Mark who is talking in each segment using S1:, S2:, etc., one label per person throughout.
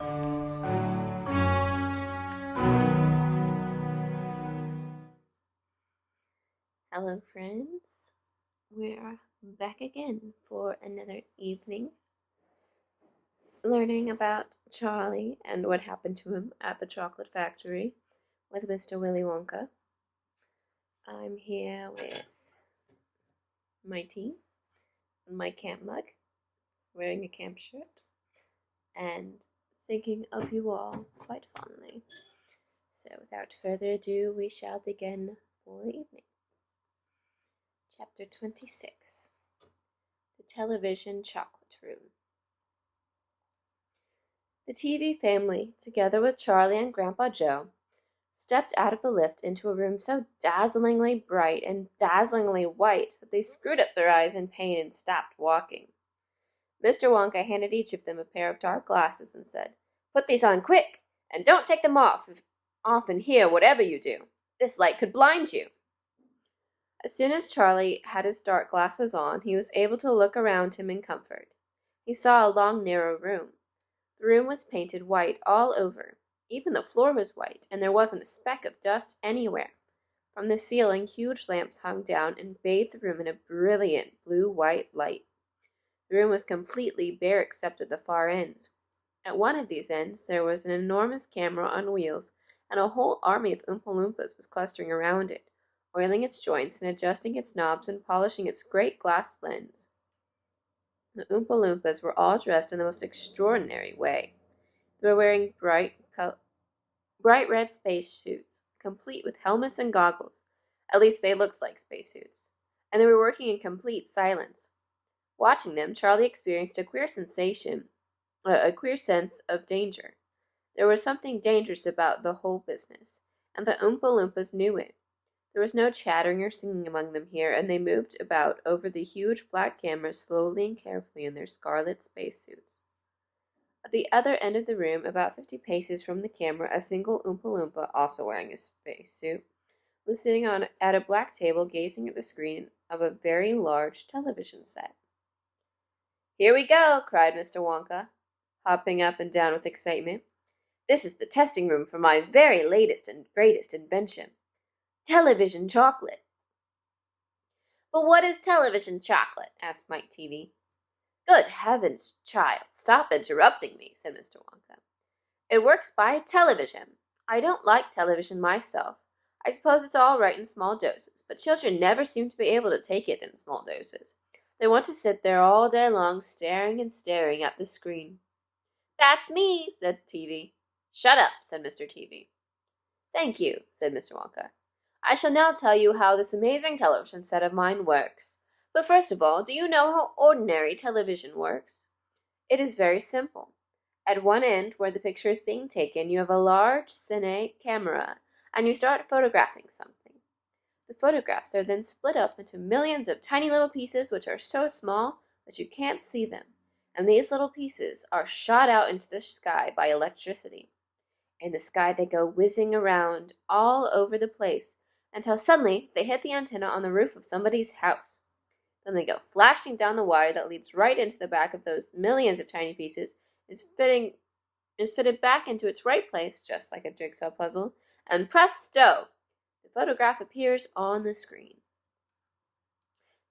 S1: Hello, friends. We're back again for another evening learning about Charlie and what happened to him at the chocolate factory with Mr. Willy Wonka. I'm here with my tea and my camp mug, wearing a camp shirt, and thinking of you all quite fondly. So, without further ado, we shall begin for the evening. Chapter 26 The Television Chocolate Room. The TV family, together with Charlie and Grandpa Joe, stepped out of the lift into a room so dazzlingly bright and dazzlingly white that they screwed up their eyes in pain and stopped walking. Mr. Wonka handed each of them a pair of dark glasses and said, "Put these on quick, and don't take them off in here, whatever you do. This light could blind you." As soon as Charlie had his dark glasses on, he was able to look around him in comfort. He saw a long, narrow room. The room was painted white all over. Even the floor was white, and there wasn't a speck of dust anywhere. From the ceiling, huge lamps hung down and bathed the room in a brilliant blue-white light. The room was completely bare except at the far ends. At one of these ends, there was an enormous camera on wheels, and a whole army of Oompa Loompas was clustering around it, oiling its joints and adjusting its knobs and polishing its great glass lens. The Oompa Loompas were all dressed in the most extraordinary way. They were wearing bright red space suits, complete with helmets and goggles. At least they looked like spacesuits. And they were working in complete silence. Watching them, Charlie experienced a queer sense of danger. There was something dangerous about the whole business, and the Oompa Loompas knew it. There was no chattering or singing among them here, and they moved about over the huge black cameras slowly and carefully in their scarlet spacesuits. At the other end of the room, about 50 paces from the camera, a single Oompa Loompa, also wearing a spacesuit, was sitting at a black table gazing at the screen of a very large television set. "Here we go!" cried Mr. Wonka, hopping up and down with excitement. "This is the testing room for my very latest and greatest invention. Television chocolate." "But what is television chocolate?" asked Mike TV. "Good heavens, child, stop interrupting me," said Mr. Wonka. "It works by television. I don't like television myself. I suppose it's all right in small doses, but children never seem to be able to take it in small doses. They want to sit there all day long staring and staring at the screen." "That's me," said TV. "Shut up," said Mr. TV. "Thank you," said Mr. Wonka. "I shall now tell you how this amazing television set of mine works. But first of all, do you know how ordinary television works? It is very simple. At one end, where the picture is being taken, you have a large cine camera, and you start photographing something. The photographs are then split up into millions of tiny little pieces which are so small that you can't see them, and these little pieces are shot out into the sky by electricity. In the sky they go whizzing around all over the place, until suddenly they hit the antenna on the roof of somebody's house. Then they go flashing down the wire that leads right into the back of those millions of tiny pieces, is fitted back into its right place, just like a jigsaw puzzle, and presto! The photograph appears on the screen."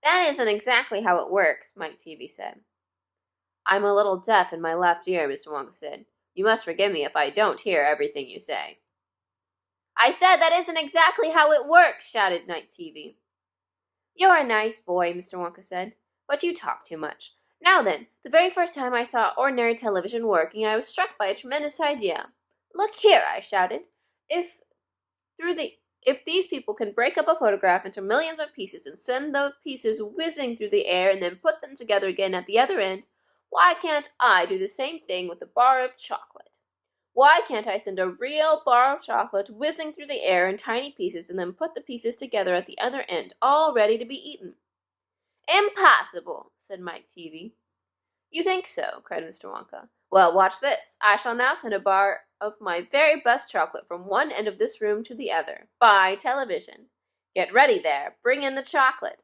S1: "That isn't exactly how it works," Mike TV said. "I'm a little deaf in my left ear," Mr. Wonka said. "You must forgive me if I don't hear everything you say." "I said that isn't exactly how it works," shouted Night TV. "You're a nice boy," Mr. Wonka said, "but you talk too much. Now then, the very first time I saw ordinary television working, I was struck by a tremendous idea. 'Look here,' I shouted. If these people can break up a photograph into millions of pieces and send those pieces whizzing through the air and then put them together again at the other end, why can't I do the same thing with a bar of chocolate? Why can't I send a real bar of chocolate whizzing through the air in tiny pieces and then put the pieces together at the other end, all ready to be eaten?" "Impossible," said Mike TV. "You think so?" cried Mr. Wonka. "Well, watch this. I shall now send a bar of my very best chocolate from one end of this room to the other, by television. Get ready there. Bring in the chocolate."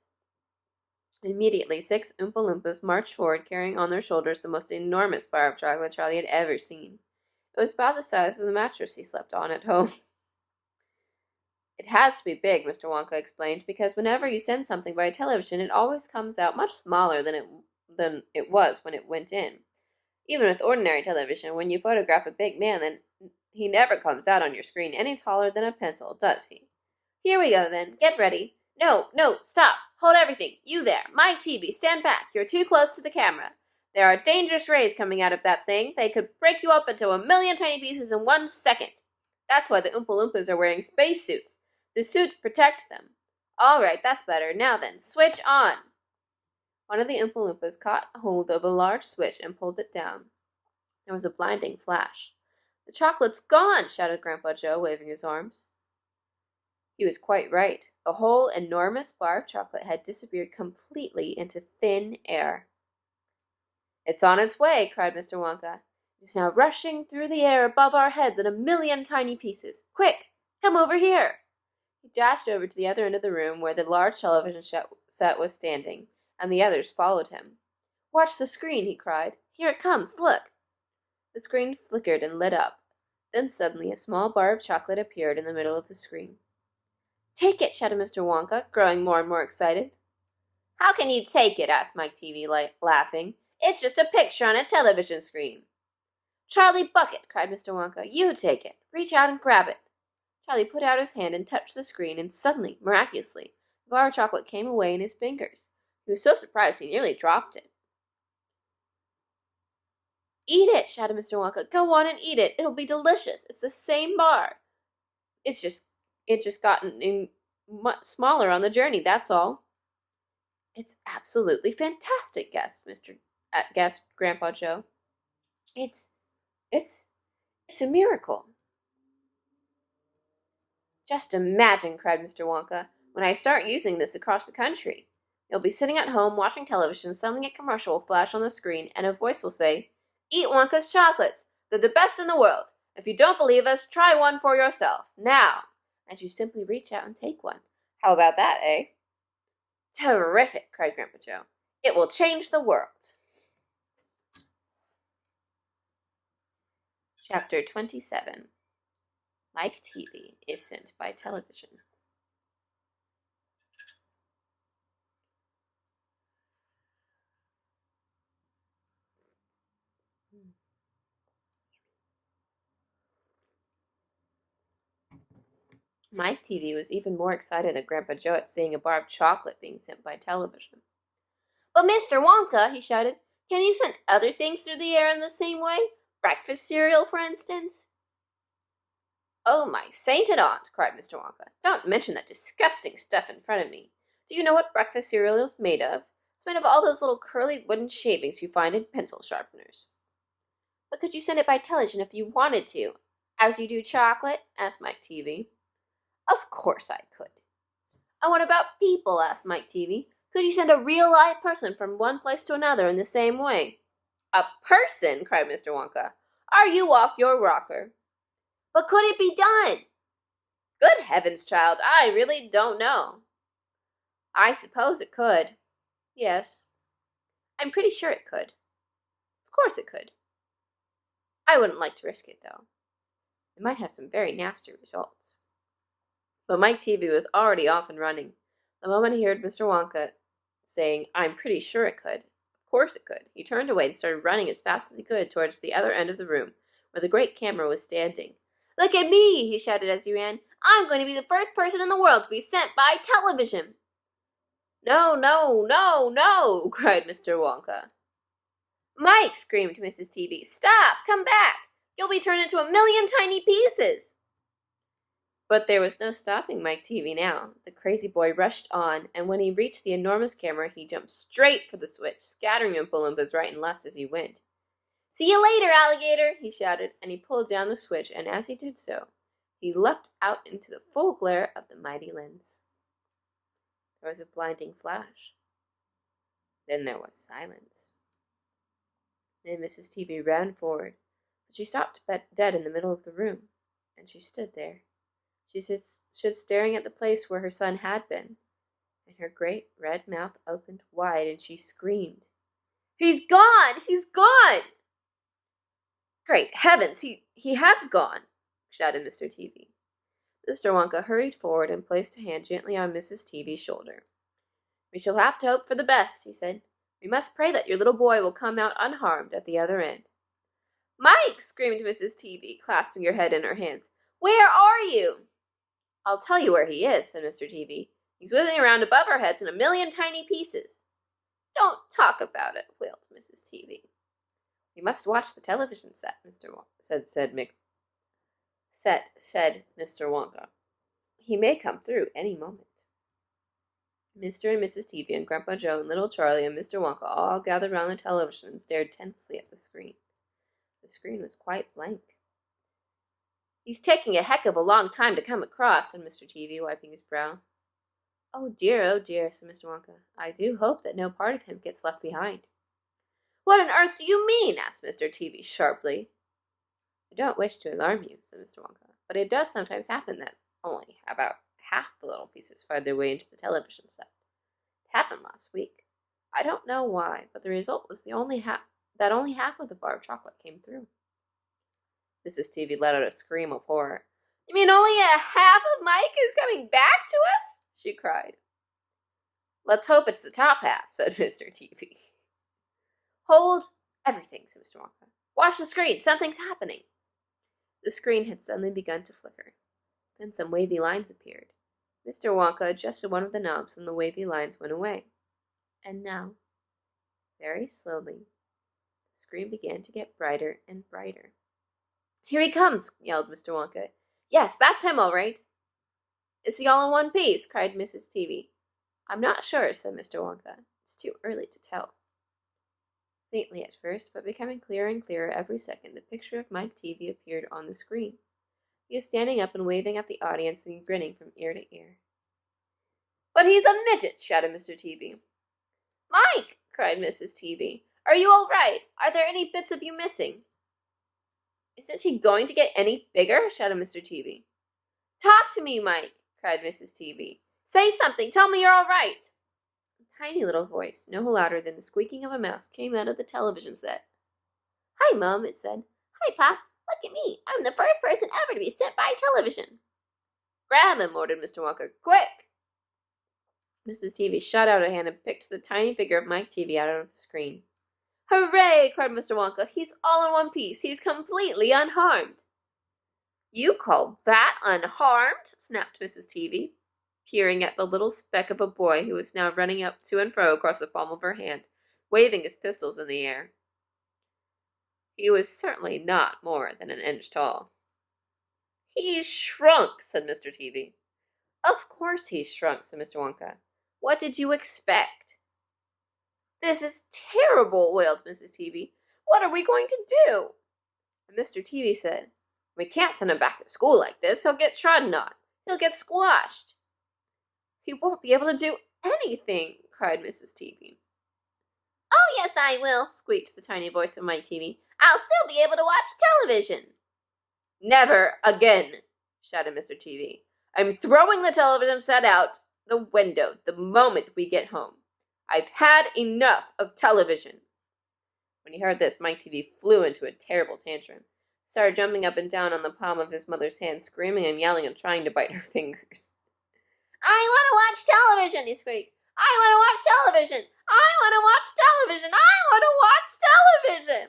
S1: Immediately, 6 Oompa Loompas marched forward, carrying on their shoulders the most enormous bar of chocolate Charlie had ever seen. It was about the size of the mattress he slept on at home. It has to be big, Mr. Wonka explained, because whenever you send something by television, it always comes out much smaller than it was when it went in. Even with ordinary television, when you photograph a big man, then he never comes out on your screen any taller than a pencil, does he? Here we go, then. Get ready. No, stop. Hold everything. You there. My TV, stand back. You're too close to the camera. There are dangerous rays coming out of that thing. They could break you up into a million tiny pieces in 1 second. That's why the Oompa Loompas are wearing spacesuits. The suits protect them. All right, that's better. Now then, switch on. One of the Oompa Loompas caught hold of a large switch and pulled it down. There was a blinding flash. The chocolate's gone, shouted Grandpa Joe, waving his arms. He was quite right. The whole enormous bar of chocolate had disappeared completely into thin air. It's on its way, cried Mr. Wonka. It is now rushing through the air above our heads in a million tiny pieces. Quick, come over here. He dashed over to the other end of the room where the large television set was standing, and the others followed him. Watch the screen, he cried. Here it comes, look. The screen flickered and lit up. Then suddenly a small bar of chocolate appeared in the middle of the screen. Take it, shouted Mr. Wonka, growing more and more excited. How can you take it? Asked Mike TV, laughing. It's just a picture on a television screen. Charlie Bucket, cried Mr. Wonka. You take it. Reach out and grab it. Charlie put out his hand and touched the screen, and suddenly, miraculously, the bar of chocolate came away in his fingers. He was so surprised he nearly dropped it. Eat it, shouted Mr. Wonka. Go on and eat it. It'll be delicious. It's the same bar. It just gotten much smaller on the journey, that's all. It's absolutely fantastic, gasped Grandpa Joe. It's a miracle. Just imagine, cried Mr. Wonka, when I start using this across the country. You'll be sitting at home watching television, suddenly a commercial will flash on the screen, and a voice will say, Eat Wonka's chocolates. They're the best in the world. If you don't believe us, try one for yourself. Now. And you simply reach out and take one. How about that, eh? Terrific, cried Grandpa Joe. It will change the world. Chapter 27. Mike TV is sent by television. Mike TV was even more excited than Grandpa Joe at seeing a bar of chocolate being sent by television. But Mr. Wonka, he shouted, can you send other things through the air in the same way? Breakfast cereal, for instance? Oh, my sainted aunt, cried Mr. Wonka. Don't mention that disgusting stuff in front of me. Do you know what breakfast cereal is made of? It's made of all those little curly wooden shavings you find in pencil sharpeners. But could you send it by television if you wanted to, as you do chocolate? Asked Mike TV. Of course I could. And what about people? Asked Mike TV. Could you send a real live person from one place to another in the same way? A person? Cried Mr. Wonka. Are you off your rocker? But could it be done? Good heavens, child, I really don't know. I suppose it could. Yes. I'm pretty sure it could. Of course it could. I wouldn't like to risk it, though. It might have some very nasty results. But Mike TV was already off and running. The moment he heard Mr. Wonka saying, I'm pretty sure it could, of course it could, he turned away and started running as fast as he could towards the other end of the room, where the great camera was standing. Look at me, he shouted as he ran. I'm going to be the first person in the world to be sent by television. No, cried Mr. Wonka. Mike, screamed Mrs. TV. Stop! Come back! You'll be turned into a million tiny pieces! But there was no stopping Mike TV now. The crazy boy rushed on, and when he reached the enormous camera, he jumped straight for the switch, scattering Oompa Loompas right and left as he went. See you later, alligator, he shouted, and he pulled down the switch, and as he did so, he leapt out into the full glare of the mighty lens. There was a blinding flash. Then there was silence. Then Mrs. TV ran forward, but she stopped dead in the middle of the room, and she stood there. She stood staring at the place where her son had been, and her great red mouth opened wide, and she screamed, He's gone! He's gone! Great heavens, he He has gone, shouted Mr. TV. Mr. Wonka hurried forward and placed a hand gently on Mrs. TV's shoulder. We shall have to hope for the best, he said. We must pray that your little boy will come out unharmed at the other end. Mike! Screamed Mrs. TV, clasping her head in her hands. Where are you? I'll tell you where he is, said Mr. TV. He's whizzing around above our heads in a million tiny pieces. Don't talk about it, wailed Mrs. TV. We must watch the television set, said Mr. Wonka. He may come through any moment. Mr. and Mrs. TV and Grandpa Joe and little Charlie and Mr. Wonka all gathered round the television and stared tensely at the screen. The screen was quite blank. He's taking a heck of a long time to come across, said Mr. TV, wiping his brow. Oh dear, said Mr. Wonka. I do hope that no part of him gets left behind. What on earth do you mean? Asked Mr. TV sharply. I don't wish to alarm you, said Mr. Wonka, but it does sometimes happen that only about half the little pieces find their way into the television set. It happened last week. I don't know why, but the result was that only half of the bar of chocolate came through. Mrs. TV let out a scream of horror. You mean only a half of Mike is coming back to us? She cried. Let's hope it's the top half, said Mr. TV. Hold everything, said Mr. Wonka. Watch the screen. Something's happening. The screen had suddenly begun to flicker. Then some wavy lines appeared. Mr. Wonka adjusted one of the knobs and the wavy lines went away. And now, very slowly, the screen began to get brighter and brighter. Here he comes, yelled Mr. Wonka. Yes, that's him, all right. Is he all in one piece? Cried Mrs. TV. I'm not sure, said Mr. Wonka. It's too early to tell. Faintly at first, but becoming clearer and clearer every second, the picture of Mike TV appeared on the screen. He was standing up and waving at the audience and grinning from ear to ear. But he's a midget, shouted Mr. TV. Mike, cried Mrs. TV. Are you all right? Are there any bits of you missing? Isn't he going to get any bigger? Shouted Mr. TV. Talk to me, Mike, cried Mrs. TV. Say something. Tell me you're all right. A tiny little voice, no louder than the squeaking of a mouse, came out of the television set. Hi, Mom, it said. Hi, Pop. Look at me. I'm the first person ever to be sent by television. Grab him, ordered Mr. Wonka. Quick! Mrs. TV shot out a hand and picked the tiny figure of Mike TV out of the screen. Hooray! Cried Mr. Wonka. He's all in one piece. He's completely unharmed. You call that unharmed? Snapped Mrs. TV, peering at the little speck of a boy who was now running up to and fro across the palm of her hand, waving his pistols in the air. He was certainly not more than an inch tall. He's shrunk, said Mr. TV. Of course he's shrunk, said Mr. Wonka. What did you expect? This is terrible, wailed Mrs. TV. What are we going to do? And Mr. TV said, We can't send him back to school like this. He'll get trodden on. He'll get squashed. He won't be able to do anything, cried Mrs. TV. Oh, yes, I will, squeaked the tiny voice of Mike TV. I'll still be able to watch television. Never again, shouted Mr. TV. I'm throwing the television set out the window the moment we get home. I've had enough of television. When he heard this, Mike TV flew into a terrible tantrum, started jumping up and down on the palm of his mother's hand, screaming and yelling and trying to bite her fingers. I want to watch television, he squeaked. I want to watch television. I want to watch television. I want to watch television.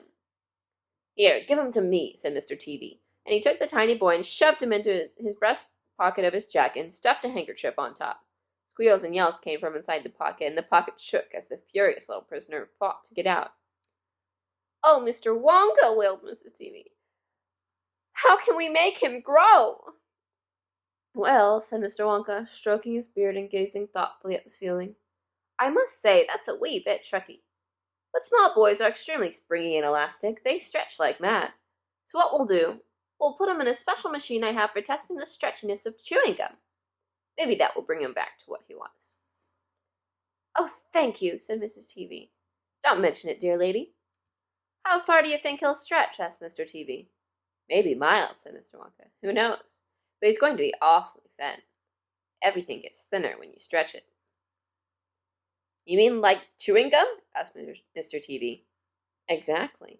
S1: Here, give him to me, said Mr. TV, and he took the tiny boy and shoved him into his breast pocket of his jacket and stuffed a handkerchief on top. Squeals and yells came from inside the pocket, and the pocket shook as the furious little prisoner fought to get out. Oh, Mr. Wonka, wailed Mrs. TV. How can we make him grow? Well, said Mr. Wonka, stroking his beard and gazing thoughtfully at the ceiling, I must say that's a wee bit tricky. But small boys are extremely springy and elastic. They stretch like mad. So what we'll do, we'll put him in a special machine I have for testing the stretchiness of chewing gum. Maybe that will bring him back to what he was. Oh, thank you, said Mrs. TV. Don't mention it, dear lady. How far do you think he'll stretch? Asked Mr. TV. Maybe miles, said Mr. Wonka. Who knows? But he's going to be awfully thin. Everything gets thinner when you stretch it. You mean like chewing gum? Asked Mr. TV. Exactly.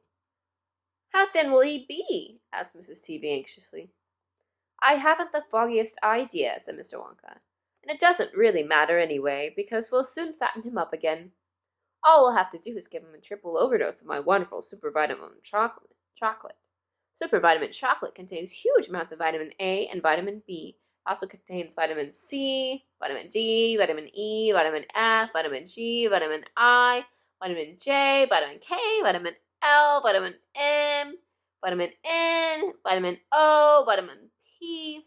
S1: How thin will he be? asked Mrs. Teavee anxiously. I haven't the foggiest idea, said Mr. Wonka. And it doesn't really matter anyway, because we'll soon fatten him up again. All we'll have to do is give him a triple overdose of my wonderful supervitamin chocolate. Supervitamin chocolate contains huge amounts of vitamin A and vitamin B. It also contains vitamin C, vitamin D, vitamin E, vitamin F, vitamin G, vitamin I, vitamin J, vitamin K, vitamin L, vitamin M, vitamin N, vitamin O, vitamin P,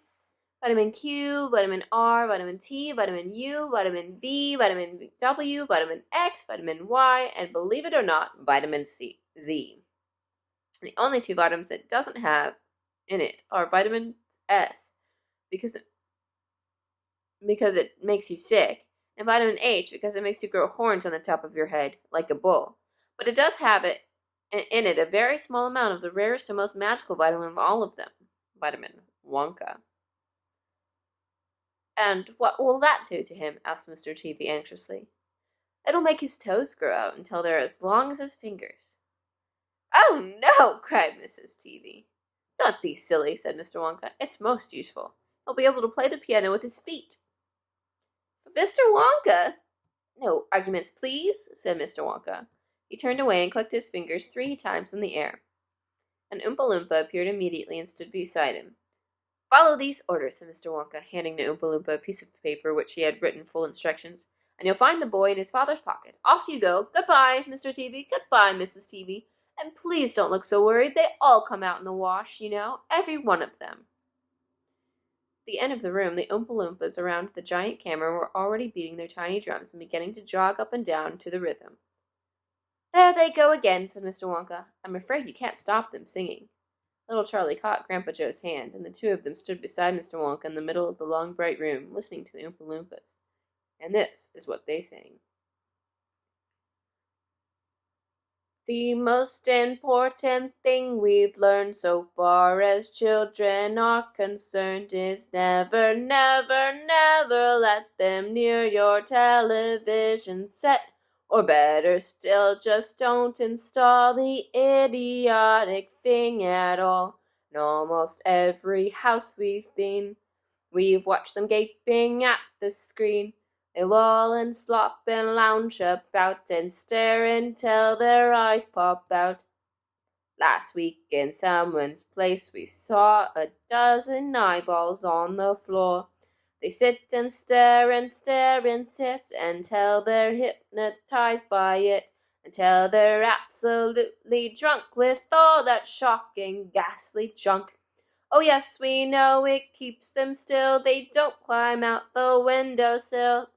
S1: vitamin Q, vitamin R, vitamin T, vitamin U, vitamin V, vitamin W, vitamin X, vitamin Y, and believe it or not, vitamin Z. The only two vitamins it doesn't have in it are vitamin S, because it makes you sick, and vitamin H, because it makes you grow horns on the top of your head, like a bull. But it does have in it a very small amount of the rarest and most magical vitamin of all of them, vitamin Wonka. And what will that do to him? Asked Mr. Teavee anxiously. It'll make his toes grow out until they're as long as his fingers. Oh, no, cried Mrs. Teavee. Don't be silly, said Mr. Wonka. It's most useful. He'll be able to play the piano with his feet. But Mr. Wonka! No arguments, please, said Mr. Wonka. He turned away and clicked his fingers 3 times in the air. An Oompa Loompa appeared immediately and stood beside him. Follow these orders, said Mr. Wonka, handing the Oompa Loompa a piece of paper which he had written full instructions, and you'll find the boy in his father's pocket. Off you go. Goodbye, Mr. Teavee. Goodbye, Mrs. Teavee. And please don't look so worried. They all come out in the wash, you know, every one of them. At the end of the room, the Oompa Loompas around the giant camera were already beating their tiny drums and beginning to jog up and down to the rhythm. There they go again, said Mr. Wonka. I'm afraid you can't stop them singing. Little Charlie caught Grandpa Joe's hand, and the two of them stood beside Mr. Wonka in the middle of the long, bright room, listening to the Oompa Loompas. And this is what they sang. The most important thing we've learned so far as children are concerned is never, never, never let them near your television set. Or better still, just don't install the idiotic thing at all. In almost every house we've been, we've watched them gaping at the screen. They loll and slop and lounge about and stare until their eyes pop out. Last week in someone's place we saw a dozen eyeballs on the floor. They sit and stare and stare and sit until they're hypnotized by it, until they're absolutely drunk with all that shocking, ghastly junk. Oh yes, we know it keeps them still. They don't climb out the windowsill.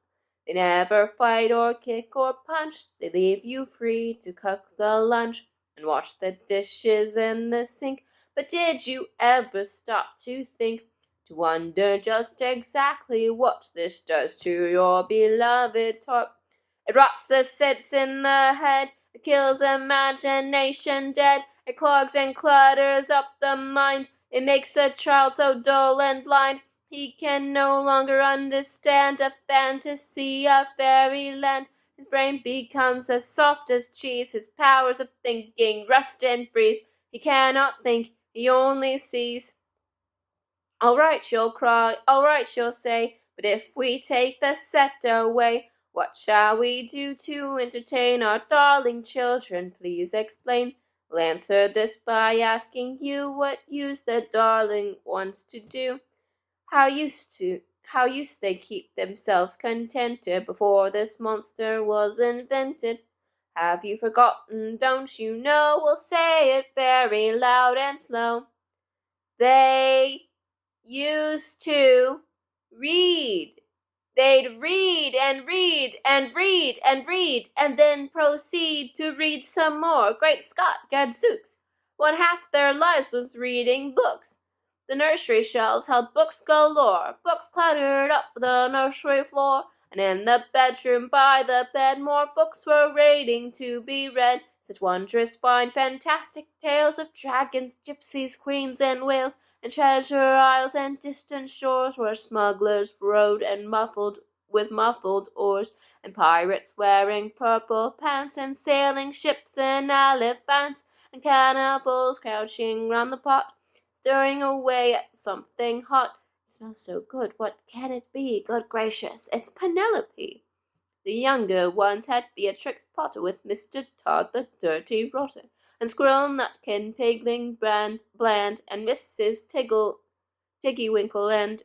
S1: They never fight or kick or punch. They leave you free to cook the lunch and wash the dishes in the sink. But did you ever stop to think, to wonder just exactly what this does to your beloved tot? It rots the sense in the head. It kills imagination dead. It clogs and clutters up the mind. It makes a child so dull and blind he can no longer understand a fantasy of fairyland. His brain becomes as soft as cheese. His powers of thinking rust and freeze. He cannot think, he only sees. All right, she'll cry, all right, she'll say, but if we take the set away, what shall we do to entertain our darling children? Please explain. We'll answer this by asking you what used the darling ones to do. How used they keep themselves contented before this monster was invented? Have you forgotten, don't you know? We'll say it very loud and slow. They used to read. They'd read and read and read and read, and then proceed to read some more. Great Scott, gadzooks! 1/2 their lives was reading books. The nursery shelves held books galore. Books clattered up the nursery floor, and in the bedroom by the bed more books were waiting to be read. Such wondrous fine, fantastic tales of dragons, gypsies, queens, and whales, and treasure isles and distant shores where smugglers rowed and with muffled oars, and pirates wearing purple pants, and sailing ships and elephants, and cannibals crouching round the pot. stirring away at something hot. It smells so good. What can it be? Good gracious, it's Penelope. The younger ones had Beatrix Potter with Mr. Todd the Dirty Rotter, and Squirrel Nutkin, Pigling Bland, and Mrs. Tiggywinkle, and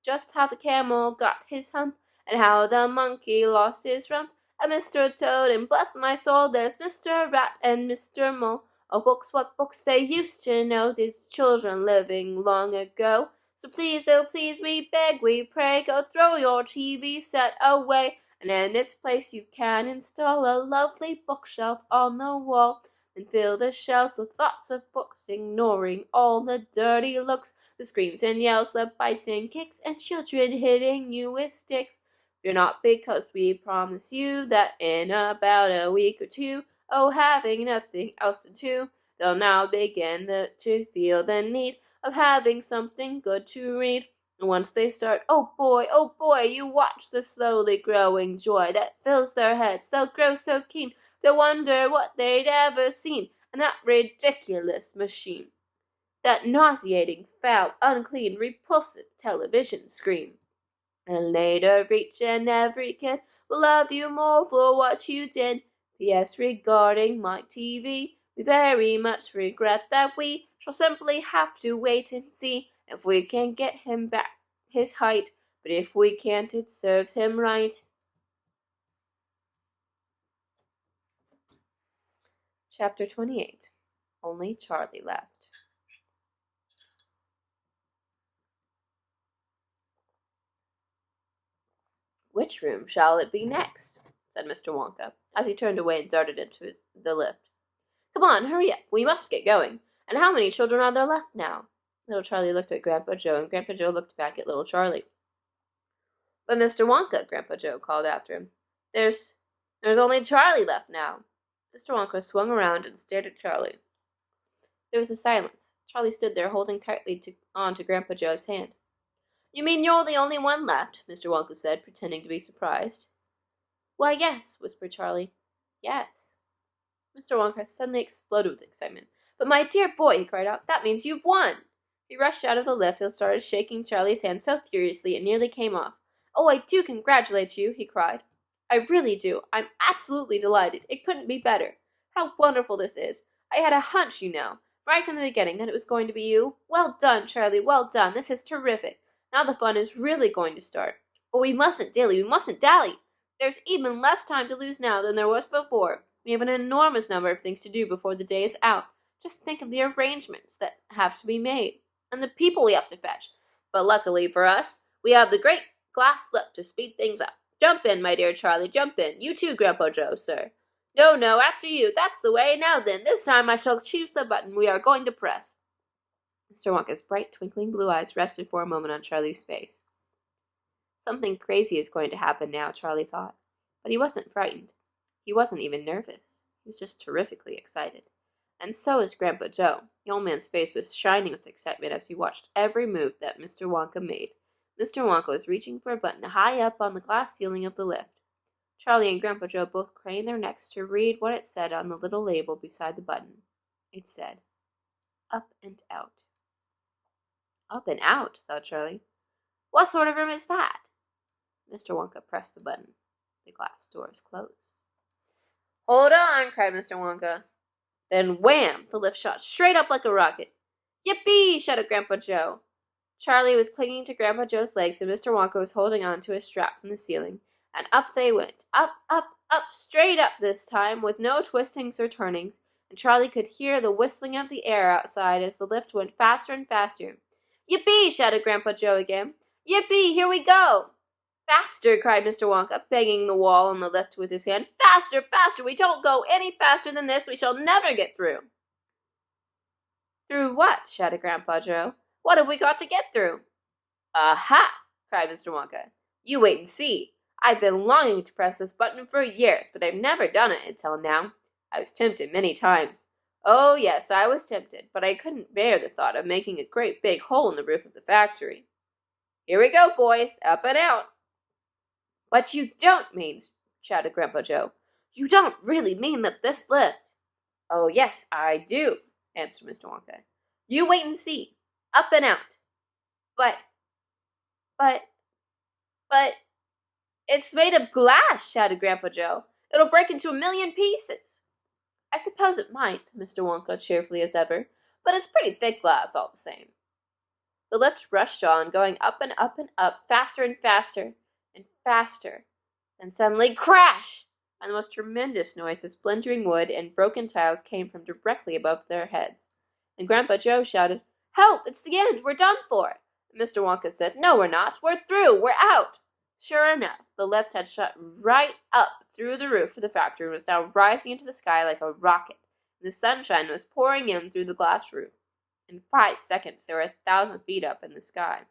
S1: just how the camel got his hump, and how the monkey lost his rump, and Mr. Toad, and bless my soul, there's Mr. Rat and Mr. Mole. Oh, books, what books they used to know, these children living long ago. So please, oh please, we beg, we pray, go throw your TV set away, and in its place you can install a lovely bookshelf on the wall, and fill the shelves with lots of books, ignoring all the dirty looks, the screams and yells, the bites and kicks, and children hitting you with sticks. Fear not, because we promise you that in about a week or two, oh, having nothing else to do, they'll now begin to feel the need of having something good to read. And once they start, oh boy, you watch the slowly growing joy that fills their heads. They'll grow so keen, they'll wonder what they'd ever seen in that ridiculous machine. That nauseating, foul, unclean, repulsive television screen. And later, each and every kid will love you more for what you did. P.S. Regarding my TV, we very much regret that we shall simply have to wait and see if we can get him back his height. But if we can't, it serves him right. Chapter 28. Only Charlie Left. Which room shall it be next? Said Mr. Wonka, as he turned away and darted into the lift. Come on, hurry up. We must get going. And how many children are there left now? Little Charlie looked at Grandpa Joe, and Grandpa Joe looked back at little Charlie. But Mr. Wonka, Grandpa Joe called after him. There's only Charlie left now. Mr. Wonka swung around and stared at Charlie. There was a silence. Charlie stood there holding tightly on to Grandpa Joe's hand. You mean you're the only one left? Mr. Wonka said, pretending to be surprised. Why, yes, whispered Charlie. Yes. Mr. Wonka suddenly exploded with excitement. But my dear boy, he cried out, that means you've won! He rushed out of the lift and started shaking Charlie's hand so furiously it nearly came off. Oh, I do congratulate you, he cried. I really do. I'm absolutely delighted. It couldn't be better. How wonderful this is. I had a hunch, you know, right from the beginning that it was going to be you. Well done, Charlie, well done. This is terrific. Now the fun is really going to start. But we mustn't dilly, we mustn't dally. There's even less time to lose now than there was before. We have an enormous number of things to do before the day is out. Just think of the arrangements that have to be made, and the people we have to fetch. But luckily for us, we have the great glass slip to speed things up. Jump in, my dear Charlie, jump in. You too, Grandpa Joe, sir. No, after you. That's the way. Now then, this time I shall choose the button we are going to press. Mr. Wonka's bright, twinkling blue eyes rested for a moment on Charlie's face. Something crazy is going to happen now, Charlie thought. But he wasn't frightened. He wasn't even nervous. He was just terrifically excited. And so was Grandpa Joe. The old man's face was shining with excitement as he watched every move that Mr. Wonka made. Mr. Wonka was reaching for a button high up on the glass ceiling of the lift. Charlie and Grandpa Joe both craned their necks to read what it said on the little label beside the button. It said, Up and Out. Up and out, thought Charlie. What sort of room is that? Mr. Wonka pressed the button. The glass doors closed. Hold on, cried Mr. Wonka. Then wham! The lift shot straight up like a rocket. Yippee! Shouted Grandpa Joe. Charlie was clinging to Grandpa Joe's legs, and Mr. Wonka was holding on to a strap from the ceiling. And up they went. Up, straight up this time, with no twistings or turnings, and Charlie could hear the whistling of the air outside as the lift went faster and faster. Yippee! Shouted Grandpa Joe again. Yippee! Here we go! Faster! Cried Mr. Wonka, banging the wall on the lift with his hand. Faster! We don't go any faster than this. We shall never get through. Through what? Shouted Grandpa Joe. What have we got to get through? Aha! Cried Mr. Wonka. You wait and see. I've been longing to press this button for years, but I've never done it until now. I was tempted many times. Oh, yes, I was tempted, but I couldn't bear the thought of making a great big hole in the roof of the factory. Here we go, boys, up and out. What you don't mean, shouted Grandpa Joe. You don't really mean that this lift... Oh, yes, I do, answered Mr. Wonka. You wait and see. Up and out. But, but, but, it's made of glass, shouted Grandpa Joe. It'll break into 1,000,000 pieces. I suppose it might, said Mr. Wonka, cheerfully as ever, but it's pretty thick glass all the same. The lift rushed on, going up and up and up, faster and faster and faster. Then suddenly, crash! And the most tremendous noise of splintering wood and broken tiles came from directly above their heads. And Grandpa Joe shouted, "Help! It's the end! We're done for!" And Mr. Wonka said, "No, we're not. We're through. We're out." Sure enough, the lift had shot right up through the roof of the factory and was now rising into the sky like a rocket, and the sunshine was pouring in through the glass roof. In 5 seconds, they were 1,000 feet up in the sky.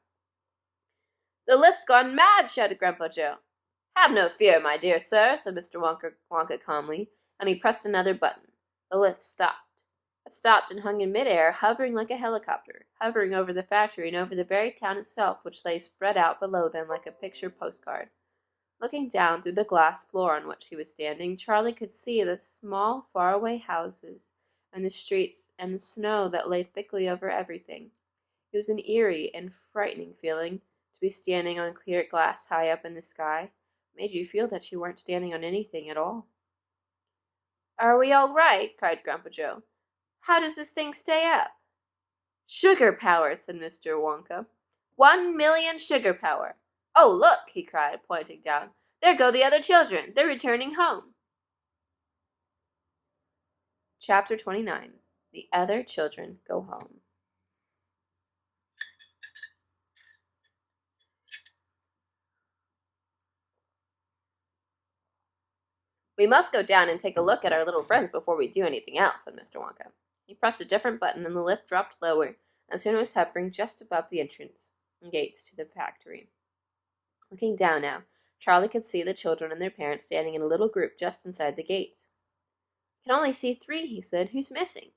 S1: "The lift's gone mad!" shouted Grandpa Joe. "Have no fear, my dear sir," said Mr. Wonka calmly, and he pressed another button. The lift stopped. It stopped and hung in midair, hovering like a helicopter, hovering over the factory and over the very town itself, which lay spread out below them like a picture postcard. Looking down through the glass floor on which he was standing, Charlie could see the small, faraway houses, and the streets, and the snow that lay thickly over everything. It was an eerie and frightening feeling to be standing on clear glass high up in the sky. It made you feel that you weren't standing on anything at all. "Are we all right?" cried Grandpa Joe. "How does this thing stay up?" "Sugar power," said Mr. Wonka. 1,000,000 sugar power. Oh, look," he cried, pointing down. "There go the other children. They're returning home." Chapter 29. The Other Children Go Home. "We must go down and take a look at our little friends before we do anything else," said Mr. Wonka. He pressed a different button and the lift dropped lower, and soon it was hovering just above the entrance gates to the factory. Looking down now, Charlie could see the children and their parents standing in a little group just inside the gates. "I can only see 3, he said. "Who's missing?"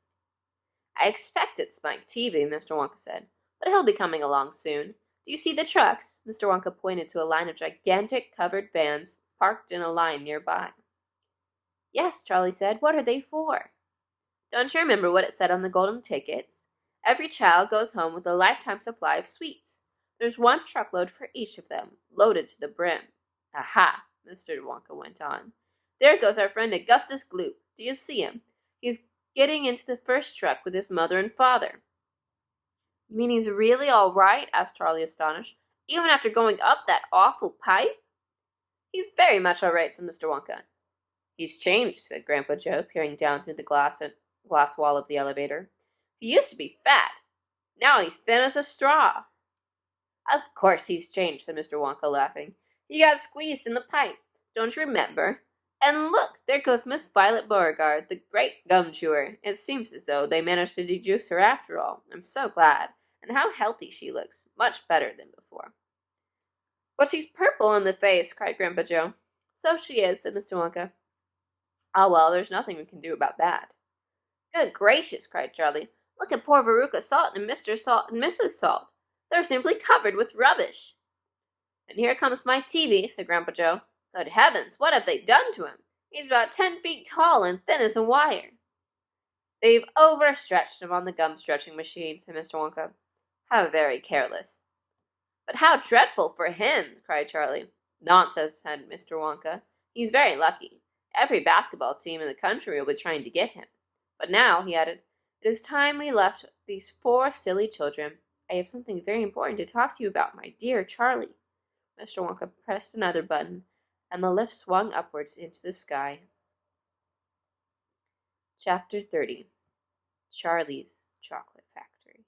S1: "I expect it's Mike Teavee," Mr. Wonka said, "but he'll be coming along soon. Do you see the trucks?" Mr. Wonka pointed to a line of gigantic covered vans parked in a line nearby. "Yes," Charlie said. "What are they for?" "Don't you remember what it said on the golden tickets? Every child goes home with a lifetime supply of sweets. There's 1 truckload for each of them, loaded to the brim." "Aha!" Mr. Wonka went on. "There goes our friend Augustus Gloop. Do you see him? He's getting into the first truck with his mother and father." "You mean he's really all right?" asked Charlie, astonished. "Even after going up that awful pipe?" "He's very much all right," said Mr. Wonka. "He's changed," said Grandpa Joe, peering down through the glass wall of the elevator. "He used to be fat. Now he's thin as a straw." "Of course he's changed," said Mr. Wonka, laughing. "He got squeezed in the pipe. Don't you remember? And look, there goes Miss Violet Beauregard, the great gum chewer. It seems as though they managed to deduce her after all. I'm so glad. And how healthy she looks. Much better than before." "But she's purple in the face," cried Grandpa Joe. "So she is," said Mr. Wonka. "Ah, well, there's nothing we can do about that." "Good gracious," cried Charlie. "Look at poor Veruca Salt and Mr. Salt and Mrs. Salt. They're simply covered with rubbish." "And here comes Mike Teavee," said Grandpa Joe. "Good heavens, what have they done to him? He's about 10 feet tall and thin as a wire." "They've overstretched him on the gum-stretching machine," said Mr. Wonka. "How very careless." "But how dreadful for him!" cried Charlie. "Nonsense," said Mr. Wonka. "He's very lucky. Every basketball team in the country will be trying to get him. But now," he added, "it is time we left these 4 silly children. I have something very important to talk to you about, my dear Charlie." Mr. Wonka pressed another button, and the lift swung upwards into the sky. Chapter 30. Charlie's Chocolate Factory.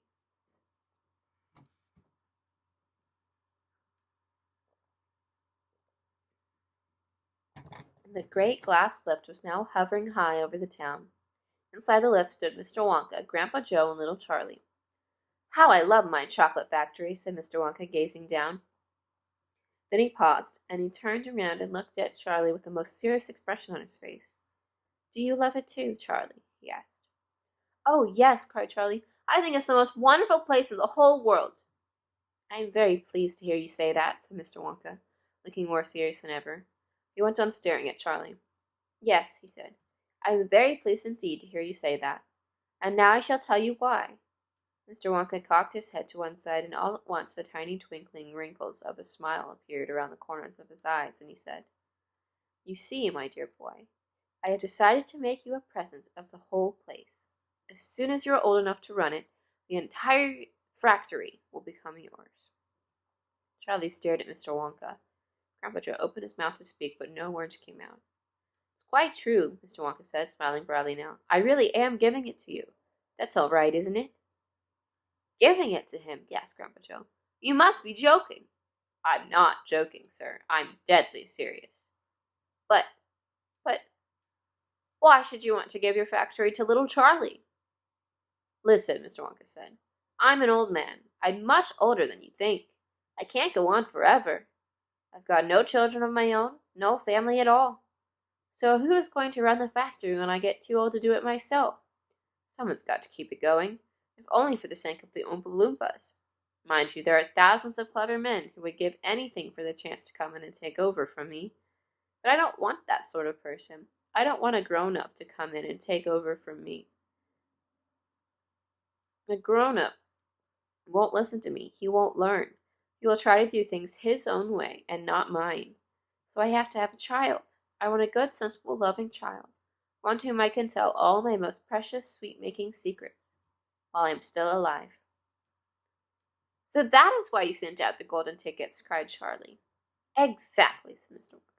S1: The great glass lift was now hovering high over the town. Inside the lift stood Mr. Wonka, Grandpa Joe, and little Charlie. "How I love my chocolate factory," said Mr. Wonka, gazing down. Then he paused, and he turned around and looked at Charlie with the most serious expression on his face. "Do you love it too, Charlie?" he asked. "Oh, yes," cried Charlie. "I think it's the most wonderful place in the whole world." "I am very pleased to hear you say that," said Mr. Wonka, looking more serious than ever. He went on staring at Charlie. "Yes," he said, "I am very pleased indeed to hear you say that. And now I shall tell you why." Mr. Wonka cocked his head to one side, and all at once the tiny twinkling wrinkles of a smile appeared around the corners of his eyes, and he said, "You see, my dear boy, I have decided to make you a present of the whole place. As soon as you are old enough to run it, the entire factory will become yours." Charlie stared at Mr. Wonka. Grandpa Joe opened his mouth to speak, but no words came out. "It's quite true," Mr. Wonka said, smiling broadly now. "I really am giving it to you. That's all right, isn't it?" "Giving it to him?" gasped Grandpa Joe. "You must be joking." "I'm not joking, sir. I'm deadly serious." But, but, why should you want to give your factory to little Charlie?" "Listen," Mr. Wonka said. "I'm an old man. I'm much older than you think. I can't go on forever. I've got no children of my own, no family at all. So who is going to run the factory when I get too old to do it myself? Someone's got to keep it going, if only for the sake of the Oompa Loompas. Mind you, there are thousands of clever men who would give anything for the chance to come in and take over from me. But I don't want that sort of person. I don't want a grown-up to come in and take over from me. A grown-up won't listen to me. He won't learn. He will try to do things his own way and not mine. So I have to have a child. I want a good, sensible, loving child, one to whom I can tell all my most precious, sweet-making secrets, while I am still alive." "So that is why you sent out the golden tickets," cried Charlie. "Exactly," said Mr. Wonka.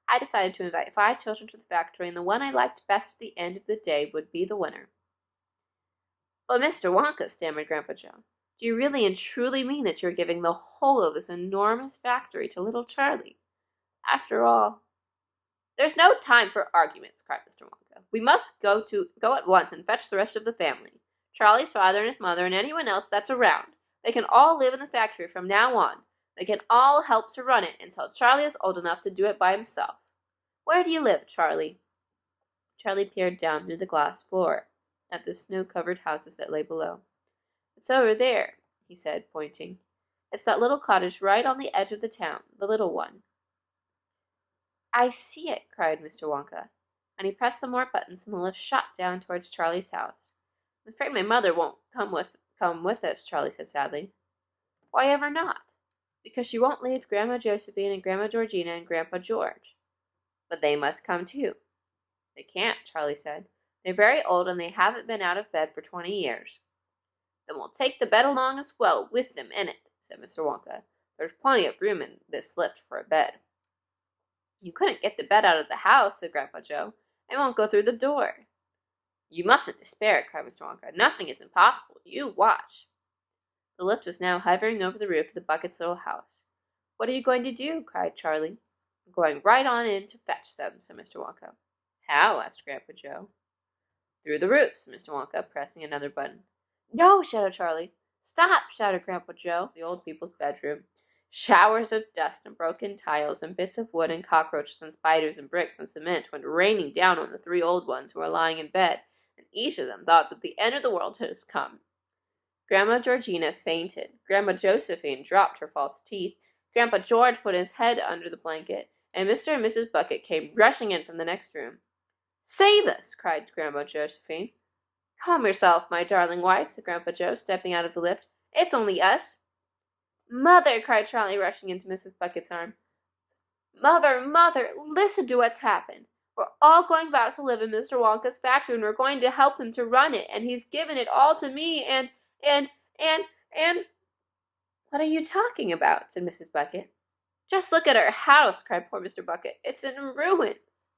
S1: "I decided to invite 5 children to the factory, and the one I liked best at the end of the day would be the winner." "But Mr. Wonka," stammered Grandpa Joe, "do you really and truly mean that you are giving the whole of this enormous factory to little Charlie? After all—" "There's no time for arguments," cried Mr. Wonka. "We must go at once and fetch the rest of the family. Charlie's father and his mother and anyone else that's around. They can all live in the factory from now on. They can all help to run it until Charlie is old enough to do it by himself. Where do you live, Charlie?" Charlie peered down through the glass floor at the snow-covered houses that lay below. "It's over there," he said, pointing. "It's that little cottage right on the edge of the town, the little one." "I see it," cried Mr. Wonka, and he pressed some more buttons, and the lift shot down towards Charlie's house. "I'm afraid my mother won't come with us," Charlie said sadly. "Why ever not?" "Because she won't leave Grandma Josephine and Grandma Georgina and Grandpa George." "But they must come too." "They can't," Charlie said. "They're very old, and they haven't been out of bed for 20 years. "Then we'll take the bed along as well, with them in it," said Mr. Wonka. "There's plenty of room in this lift for a bed." "You couldn't get the bed out of the house," said Grandpa Joe. "It won't go through the door." "You mustn't despair," cried Mr. Wonka. "Nothing is impossible. You watch." The lift was now hovering over the roof of the Bucket's little house. "What are you going to do?" cried Charlie. "I'm going right on in to fetch them," said Mr. Wonka. "How?" asked Grandpa Joe. "Through the roof," said Mr. Wonka, pressing another button. "No!" shouted Charlie. "Stop!" shouted Grandpa Joe. The old people's bedroom. Showers of dust and broken tiles and bits of wood and cockroaches and spiders and bricks and cement went raining down on the 3 old ones who were lying in bed, and each of them thought that the end of the world had come. Grandma Georgina fainted. Grandma Josephine dropped her false teeth. Grandpa George put his head under the blanket, and Mr. and Mrs. Bucket came rushing in from the next room. "Save us!" cried Grandma Josephine. "Calm yourself, my darling wife," said Grandpa Joe, stepping out of the lift. "It's only us." "Mother!" cried Charlie, rushing into Mrs. Bucket's arms. "Mother, Mother, listen to what's happened. We're all going back to live in Mr. Wonka's factory, and we're going to help him to run it, and he's given it all to me, and... "What are you talking about?" said Mrs. Bucket. "Just look at our house," cried poor Mr. Bucket. "It's in ruins."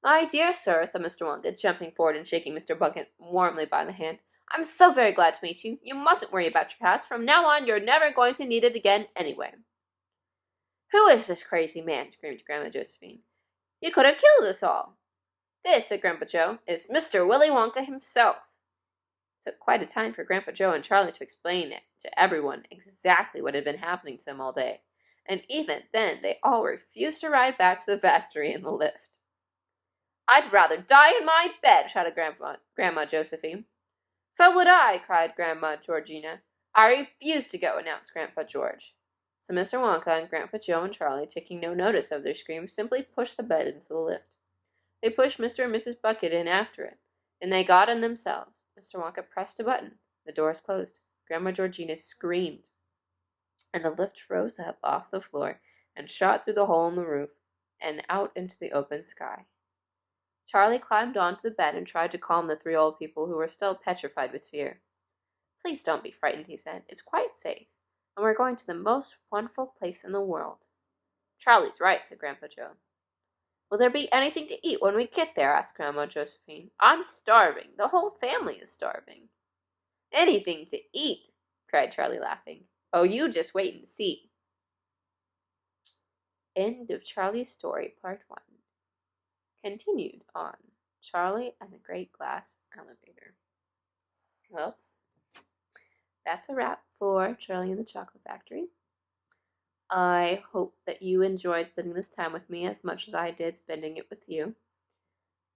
S1: "My dear sir," said Mr. Wonka, jumping forward and shaking Mr. Bucket warmly by the hand, "I'm so very glad to meet you. You mustn't worry about your house. From now on, you're never going to need it again anyway." "Who is this crazy man?" screamed Grandma Josephine. "He could have killed us all." "This," said Grandpa Joe, "is Mr. Willy Wonka himself." It took quite a time for Grandpa Joe and Charlie to explain it to everyone exactly what had been happening to them all day, and even then they all refused to ride back to the factory in the lift. "I'd rather die in my bed," shouted Grandma Josephine. "So would I," cried Grandma Georgina. "I refuse to go," announced Grandpa George. So Mr. Wonka and Grandpa Joe and Charlie, taking no notice of their screams, simply pushed the bed into the lift. They pushed Mr. and Mrs. Bucket in after it, and they got in themselves. Mr. Wonka pressed a button. The doors closed. Grandma Georgina screamed, and the lift rose up off the floor and shot through the hole in the roof and out into the open sky. Charlie climbed onto the bed and tried to calm the three old people who were still petrified with fear. Please don't be frightened, he said. It's quite safe, and we're going to the most wonderful place in the world. Charlie's right, said Grandpa Joe. Will there be anything to eat when we get there? Asked Grandma Josephine. I'm starving. The whole family is starving. Anything to eat, cried Charlie, laughing. Oh, you just wait and see. End of Charlie's Story, Part 1. Continued on Charlie and the Great Glass Elevator. Well, that's a wrap for Charlie and the Chocolate Factory. I hope that you enjoyed spending this time with me as much as I did spending it with you.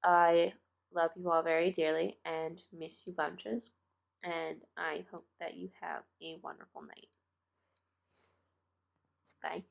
S1: I love you all very dearly and miss you bunches, and I hope that you have a wonderful night. Bye.